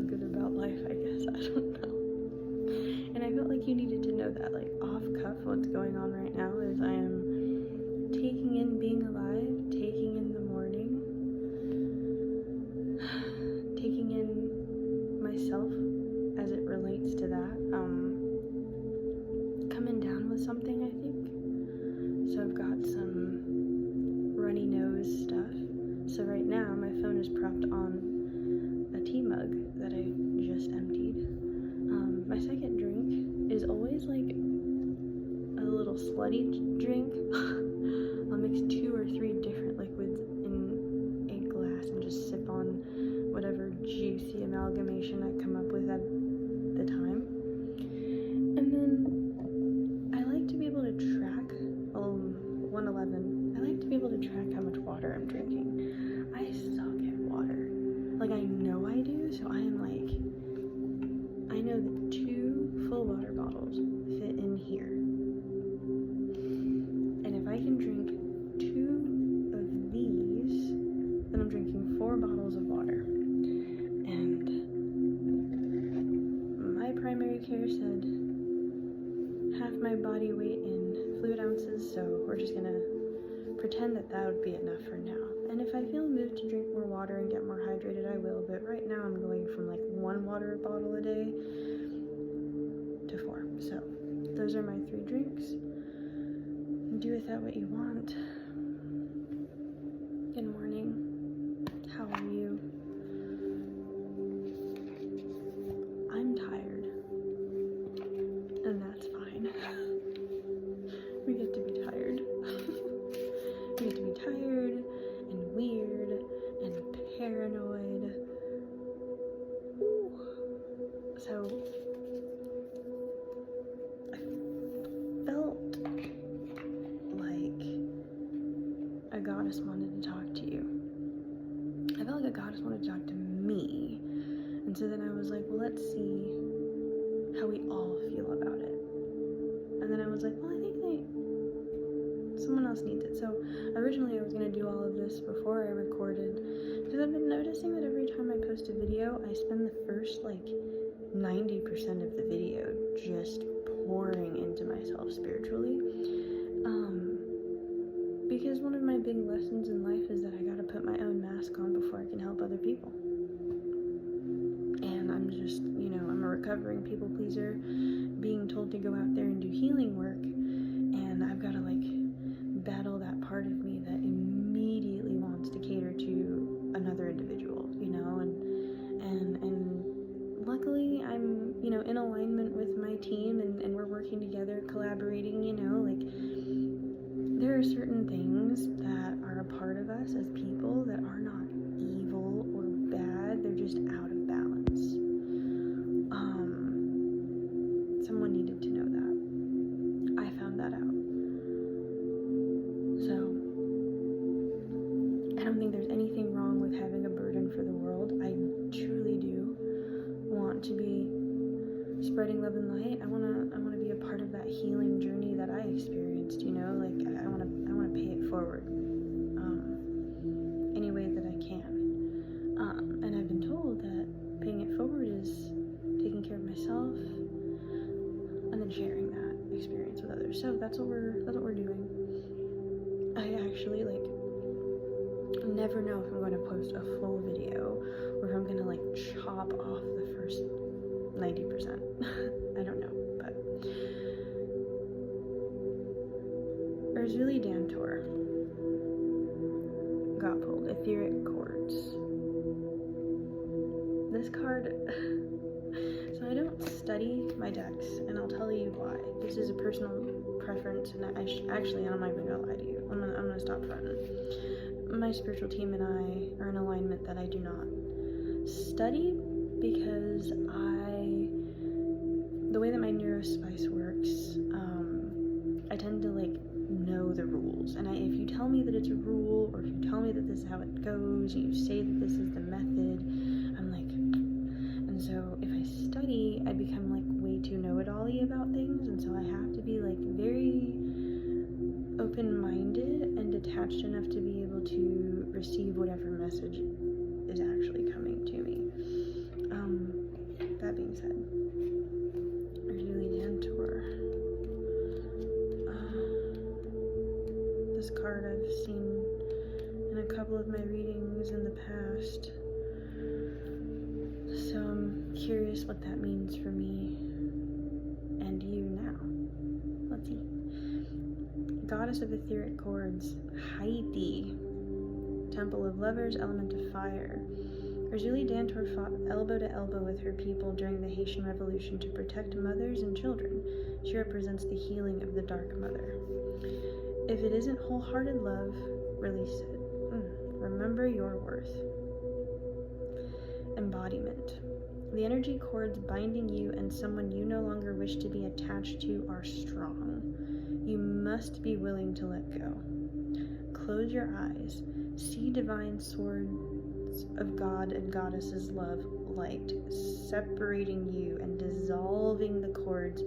feel good about life, I guess. I don't know. And I felt like you needed to know that, like, off cuff, what's going on right now is I am taking in being alive, taking in the morning, taking in myself as it relates to that, coming down with something, I think. So I've got some runny nose stuff. So right now my phone is propped on a tea mug that I just emptied. My second drink is always like a little slutty drink. I'll mix 2 or 3 different liquids in a glass and just sip on whatever juicy amalgamation I come up with at the time. And then I like to be able to track, 111, I like to be able to track how much water I'm drinking. I suck at water. Like, I know I do, so I am like, I know that 2 full water bottles fit in here. And if I can drink 2 of these, then I'm drinking 4 bottles of water. And my primary care said half my body weight in fluid ounces, so we're just gonna pretend that that would be enough for now. And if I feel moved to drink more water and get more hydrated, I will, but right now I'm going from like 1 water bottle a day to 4. So those are my 3 drinks. Do with that what you want. Good morning. How are you? I'm tired, and that's fine. We get to be tired. We get to be tired and weird and paranoid. Ooh. So I felt like a goddess wanted to talk to you. I felt like a goddess wanted to talk to me. And so then I was like, well, let's see how we all feel about it. And then I was like, well, I think someone else needs it. So originally I was going to do all of this before I recorded, because I've been noticing that every time I post a video, I spend the first like 90% of the video just pouring into myself spiritually. Because one of my big lessons in life is that I gotta put my own mask on before I can help other people. And I'm just, I'm a recovering people pleaser, being told to go out there and do healing work, and I've gotta like battle that part of me that immediately wants to cater to another individual, and luckily I'm, in alignment with my team, and we're working together, collaborating, there are certain things that are a part of us as people that are not evil or bad, they're just out of balance. Someone needed to know that. I found that out. So, I don't think there's anything wrong with having a burden for the world. I truly do want to be spreading love and light. I want to be a part of that healing journey that I experienced, I want to pay it forward any way that I can. And I've been told that paying it forward is taking care of myself and then sharing that experience with others. So that's what we're doing. I actually never know if I'm going to post a full video or if I'm going to chop off the first 90%. I don't know, but Urzuli Dantor got pulled, etheric chords. This card, so I don't study my decks, and I'll tell you why. This is a personal preference, and actually, I'm not even gonna lie to you. I'm gonna stop fronting. My spiritual team and I are in alignment that I do not study, because the way that my neurospice works, I tend to know the rules, and if you tell me that it's a rule, or if you tell me that this is how it goes, and you say that this is the method, I'm like, and so if I study, I become way too know-it-all-y about things, and so I have to be very open-minded and detached enough to be able to receive whatever message is actually coming to me. being said. Julie Dantor. This card I've seen in a couple of my readings in the past. So I'm curious what that means for me and you now. Let's see. Goddess of etheric chords, Haiti. Temple of Lovers, element of fire. Julie Dantor fought elbow to elbow with her people during the Haitian Revolution to protect mothers and children. She represents the healing of the Dark Mother. If it isn't wholehearted love, release it. Remember your worth. Embodiment. The energy cords binding you and someone you no longer wish to be attached to are strong. You must be willing to let go. Close your eyes. See divine swords of God and Goddess's love light separating you and dissolving the cords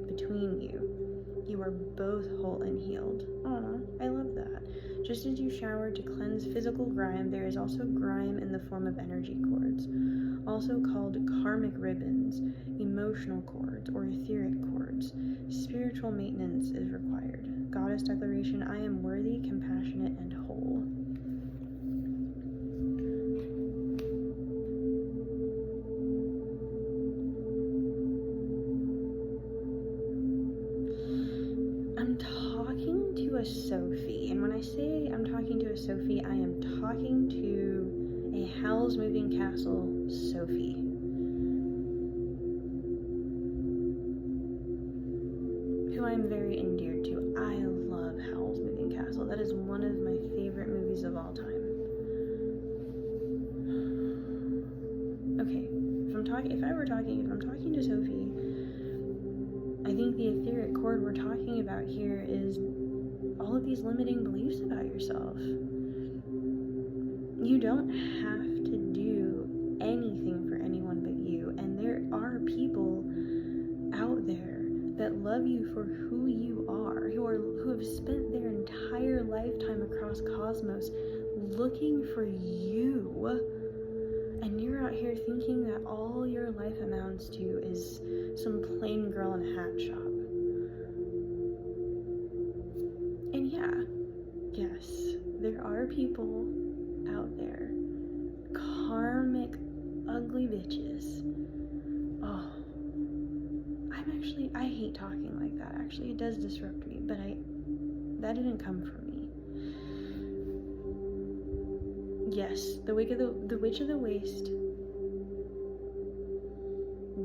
between you. You are both whole and healed. Aw, I love that. Just as you shower to cleanse physical grime, there is also grime in the form of energy cords, also called karmic ribbons, emotional cords, or etheric cords. Spiritual maintenance is required. Goddess declaration, I am worthy, compassionate, and whole. I'm talking to a Sophie, and when I say I'm talking to a Sophie, I am talking to a Howl's Moving Castle Sophie. Who I am very endeared to. I love Howl's Moving Castle. That is one of my favorite movies of all time. Okay, if I'm talking to Sophie, I think the etheric cord we're talking about here is all of these limiting beliefs about yourself. You don't have to do anything for anyone but you, and there are people out there that love you for who you are, who have spent their entire lifetime across cosmos looking for you, and you're out here thinking that all your life amounts to is some plain girl in a hat shop. And yeah, yes, there are people out there, karmic ugly bitches. Oh, I hate talking like that. Actually, it does disrupt me, but that didn't come from me. Yes, the Witch of the Waste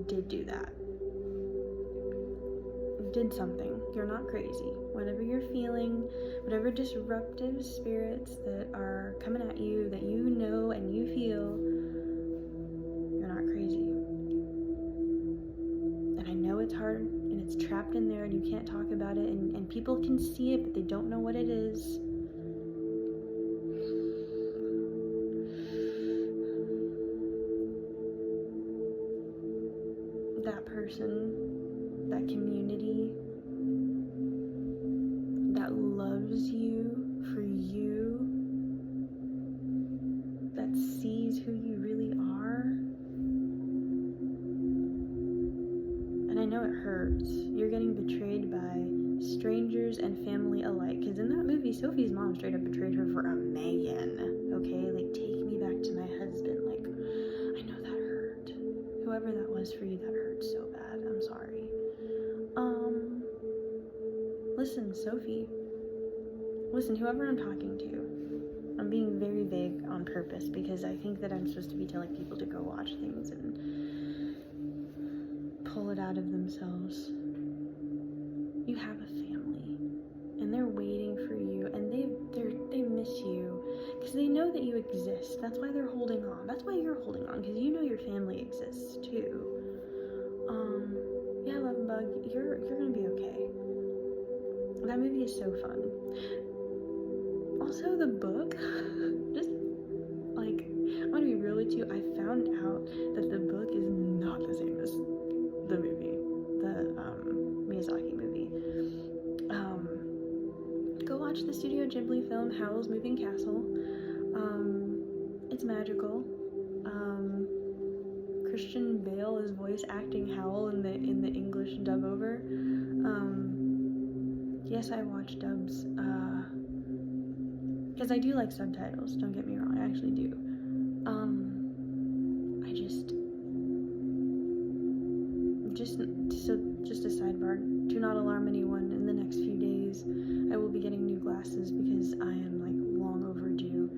did do that. Did something. You're not crazy. Whatever you're feeling, whatever disruptive spirits that are coming at you that you know and you feel, you're not crazy. And I know it's hard and it's trapped in there and you can't talk about it and people can see it but they don't know what it is. That person, that community that loves you for you, that sees who you really are. And I know it hurts. You're getting betrayed by strangers and family alike. Because in that movie, Sophie's mom straight up betrayed her for a man. Okay? Like, take me back to my husband. Like, I know that hurt. Whoever that was for you, that hurt so bad. I'm sorry. Listen, Sophie. Listen, whoever I'm talking to. I'm being very vague on purpose because I think that I'm supposed to be telling people to go watch things and pull it out of themselves. You have a family, and they're waiting for you, and they miss you because they know that you exist. That's why they're holding on. That's why you're holding on, because you know your family exists too. Yeah, love bug, you're gonna be okay. That movie is so fun. Also, the book, just like, I'm gonna be real with you, I found out that the book is not the same as the movie, the Miyazaki movie. Go watch the Studio Ghibli film Howl's Moving Castle. It's magical. Christian Bale is voice acting Howl in the English dub over. Yes, I watch dubs, because I do like subtitles, don't get me wrong, I actually do. Just a sidebar, do not alarm anyone. In the next few days, I will be getting new glasses because I am like long overdue,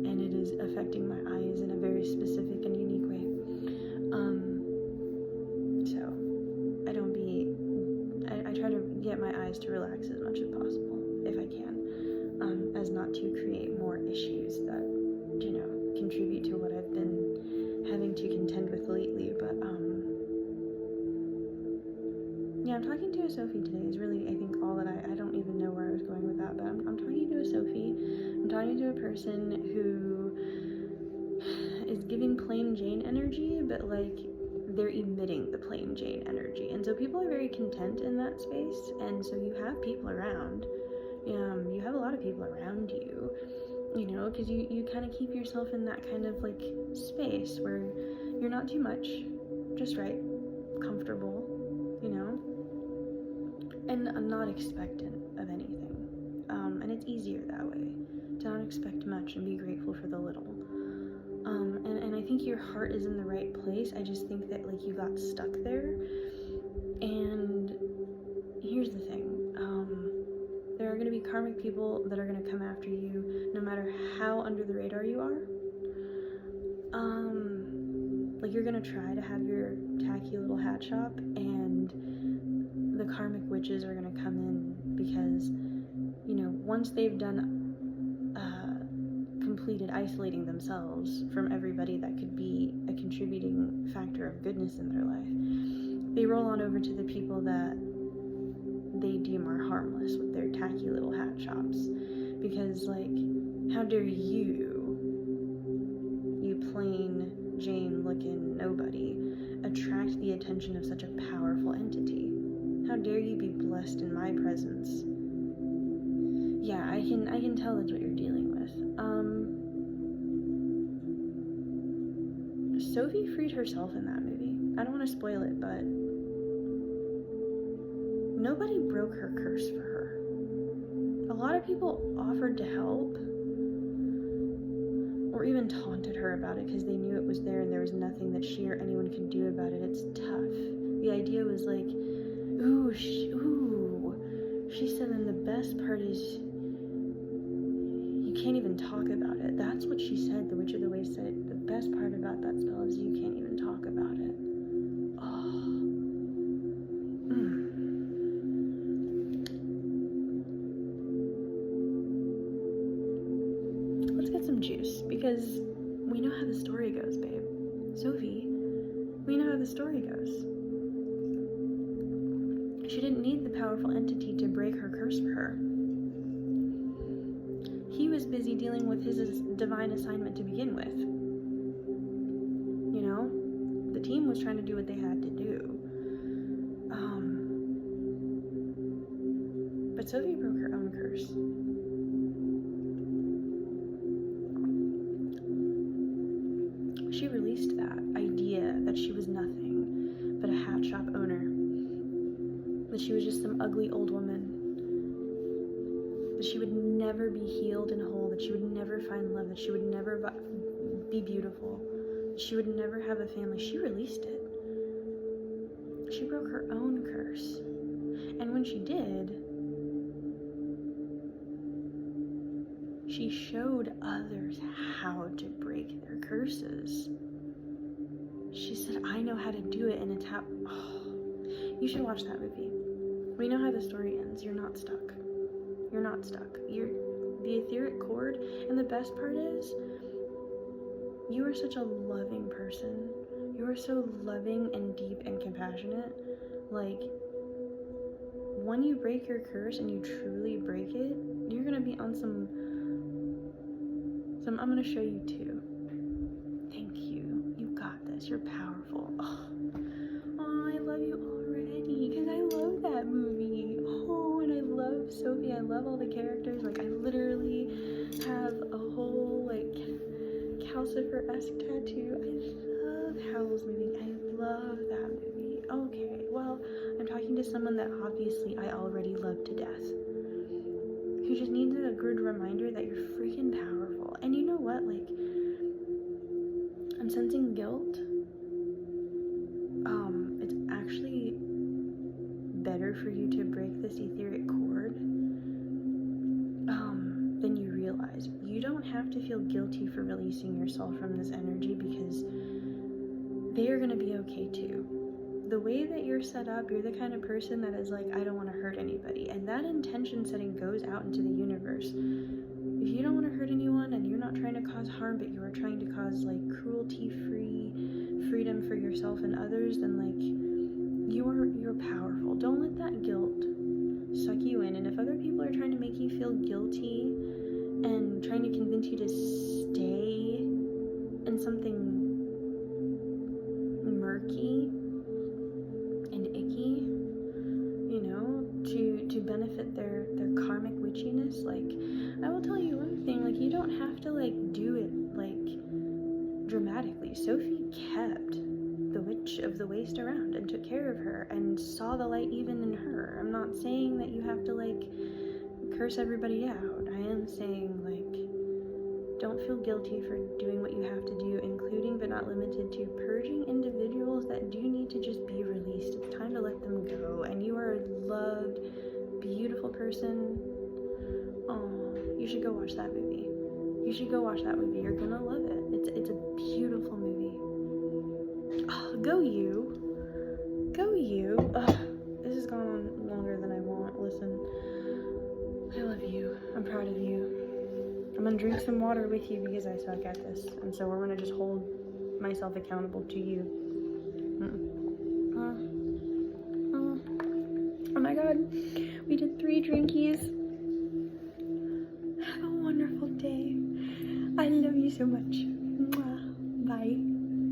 and it is affecting my eyes in a very specific and unique way. So I try to get my eyes to relax as much as possible, if I can, as not to create more issues that, contribute to what I've been having to contend with lately. But yeah, I'm talking to a Sophie today is really, I think, all that I don't even know where I was going with that, but I'm talking to a Sophie. I'm talking to a person who is giving plain Jane energy, but like they're emitting the plain Jane energy, and so people are very content in that space, and so you have people around. You have a lot of people around you, because you kind of keep yourself in that kind of like space where you're not too much, just right, comfortable, and I'm not expectant of anything. And it's easier that way, to not expect much and be grateful for the little. And I think your heart is in the right place. I just think that like you got stuck there. And here's the thing. There are going to be karmic people that are going to come after you no matter how under the radar you are. Like you're going to try to have your tacky little hat shop, and the karmic witches are going to come in because, once they've done completed isolating themselves from everybody that could be a contributing factor of goodness in their life, they roll on over to the people that they deem are harmless with their tacky little hat shops. Because, like, how dare you plain Jane looking nobody, attract the attention of such a powerful entity? How dare you be blessed in my presence? Yeah, I can tell that's what you're dealing with. Sophie freed herself in that movie. I don't want to spoil it, but nobody broke her curse for her. A lot of people offered to help, or even taunted her about it because they knew it was there and there was nothing that she or anyone could do about it. It's tough. The idea was like, ooh, she said, and the best part is you can't even talk about it. That's what she said. The Witch of the Waste said, the best part about that spell is you can't even talk about it. Let's get some juice, because we know how the story goes, babe. Sophie, we know how the story goes. She didn't need the powerful entity to break her curse for her. He was busy dealing with his divine assignment to begin with. The team was trying to do what they had to do. But Sophie broke her own curse. She released that idea that she was nothing but a hat shop owner. That she was just some ugly old woman. That she would never be healed and whole. That she would never find love. That she would never be beautiful. That she would never have a family. She released it. She broke her own curse. And when she did, she showed others how to break their curses. She said, I know how to do it, and it's how... You should watch that movie. We know how the story ends. You're not stuck. You're not stuck. You're the etheric chord, and the best part is, you are such a loving person. You are so loving and deep and compassionate. Like, when you break your curse and you truly break it, you're gonna be on some I'm gonna show you too. Thank you. You got this. You're powerful. Oh, I love you already, because I love that movie. Oh, and I love Sophie. I love all the characters. Like, I literally have a whole, like, Calcifer-esque tattoo. I love Howl's movie. I love that movie. Okay, well, I'm talking to someone that obviously I already love to death, who just needs a good reminder that you're freaking powerful. And you know what, like, I'm sensing guilt. It's actually better for you to break this etheric cord than you realize. You don't have to feel guilty for releasing yourself from this energy, because they are going to be okay too. The way that you're set up, you're the kind of person that is like, I don't want to hurt anybody, and that intention setting goes out into the universe. If you don't want to hurt anyone and you're not trying to cause harm, but you are trying to cause like cruelty-free freedom for yourself and others, then like you're powerful. Don't let that guilt suck you in. And if other people are trying to make you feel guilty and trying to convince you to stay in something murky and icky, you know, to benefit their karmic witchiness, like, I will tell you one thing, like, you don't have to like do it like dramatically. Sophie kept the witch of the waste around and took care of her and saw the light even in her. I'm not saying that you have to like curse everybody out. I am saying, like, don't feel guilty for doing what you have to do, including but not limited to purging individuals that do need to just be released. It's time to let them go, and you are a loved, beautiful person. Oh, you should go watch that movie. You should go watch that movie. You're gonna love it. It's a beautiful movie. Oh, go you. Go you. This has gone on longer than I want. Listen, I love you. I'm proud of you. I'm gonna drink some water with you because I suck at this, and so we're gonna just hold myself accountable to you. Oh my god, we did 3 drinkies. Have a wonderful day. I love you so much. Mwah.